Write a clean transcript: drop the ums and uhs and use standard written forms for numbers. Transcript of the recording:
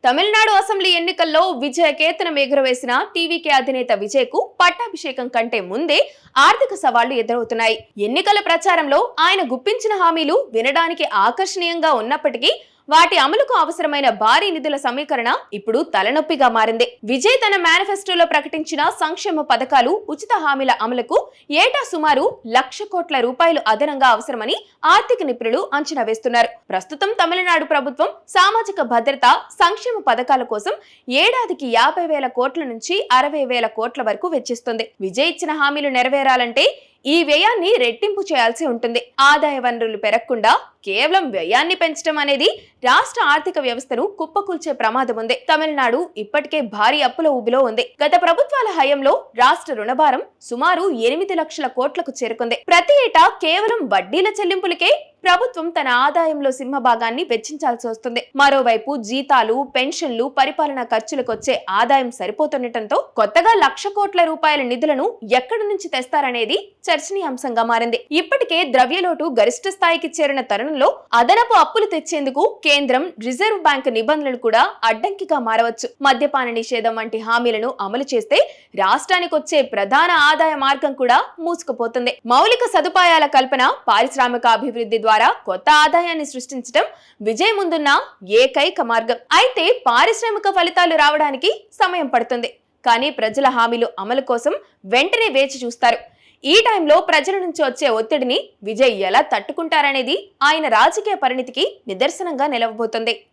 Tamil Nadu assembly ఎన్నికల్లో విజయకేతనం ఎగురవేసిన TVK అధినేత విజయ్ కు పట్టాభిషేకం కంటే ముందే ఆర్థిక సవాళ్లు ఎదురవుతున్నాయి. ఎన్నికల ప్రచారంలో ఆయన గుప్పించిన హామీలు వినడానికి ఆకర్షణీయంగా ఉన్నప్పటికీ వాటి అమలుకు అవసరమైన భారీ నిధుల సమీకరణ ఇప్పుడు తలనొప్పిగా మారింది. విజయ్ తన మేనిఫెస్టోలో ప్రకటించిన సంక్షేమ పథకాలు, ఉచిత హామీల అమలుకు ఏటా సుమారు 1,00,000 కోట్ల రూపాయలు అదనంగా అవసరమని ఆర్థిక నిపుణులు అంచనా వేస్తున్నారు. ప్రస్తుతం తమిళనాడు ప్రభుత్వం సామాజిక భద్రత, సంక్షేమ పథకాల కోసం ఏడాదికి 50,000 కోట్ల నుంచి 60,000 కోట్ల వరకు వెచ్చిస్తుంది. విజయ్ ఇచ్చిన హామీలు నెరవేరాలంటే ఈ వ్యయాన్ని రెట్టింపు చేయాల్సి ఉంటుంది. ఆదాయ వనరులు పెరగకుండా కేవలం వ్యయాన్ని పెంచడం అనేది రాష్ట్ర ఆర్థిక వ్యవస్థను కుప్పకూల్చే ప్రమాదం ఉంది. తమిళనాడు ఇప్పటికే భారీ అప్పుల ఊబిలో ఉంది. గత ప్రభుత్వాల హయాంలో రాష్ట్ర రుణభారం సుమారు 8 లక్షల కోట్లకు చేరుకుంది. ప్రతి ఏటా కేవలం వడ్డీల చెల్లింపులకే ప్రభుత్వం తన ఆదాయంలో సింహభాగాన్ని వెచ్చించాల్సి వస్తుంది. మరోవైపు జీతాలు, పెన్షన్లు, పరిపాలనా ఖర్చులకు వచ్చే ఆదాయం సరిపోతుండటంతో కొత్తగా 1,00,000 కోట్ల రూపాయల నిధులను ఎక్కడి నుంచి తెస్తారనేది చర్చనీయాంశంగా మారింది. ఇప్పటికే ద్రవ్యలోటు గరిష్ట స్థాయికి చేరిన తరుణంలో అదనపు అప్పులు తెచ్చేందుకు కేంద్రం, రిజర్వ్ బ్యాంక్ నిబంధనలు కూడా అడ్డంకిగా మారవచ్చు. మద్యపాన నిషేధం వంటి హామీలను అమలు చేస్తే రాష్ట్రానికి వచ్చే ప్రధాన ఆదాయ మార్గం కూడా మూసుకుపోతుంది. మౌలిక సదుపాయాల కల్పన, పారిశ్రామిక అభివృద్ధి ద్వారా కొత్త ఆదాయాన్ని సృష్టించడం విజయ్ ముందున్న ఏకైక మార్గం. అయితే పారిశ్రామిక ఫలితాలు రావడానికి సమయం పడుతుంది. కానీ ప్రజల హామీలు అమలు కోసం వెంటనే వేచి చూస్తారు. ఈ టైంలో ప్రజల నుంచి వచ్చే ఒత్తిడిని విజయ్ ఎలా తట్టుకుంటారనేది ఆయన రాజకీయ పరిణితికి నిదర్శనంగా నిలవబోతుంది.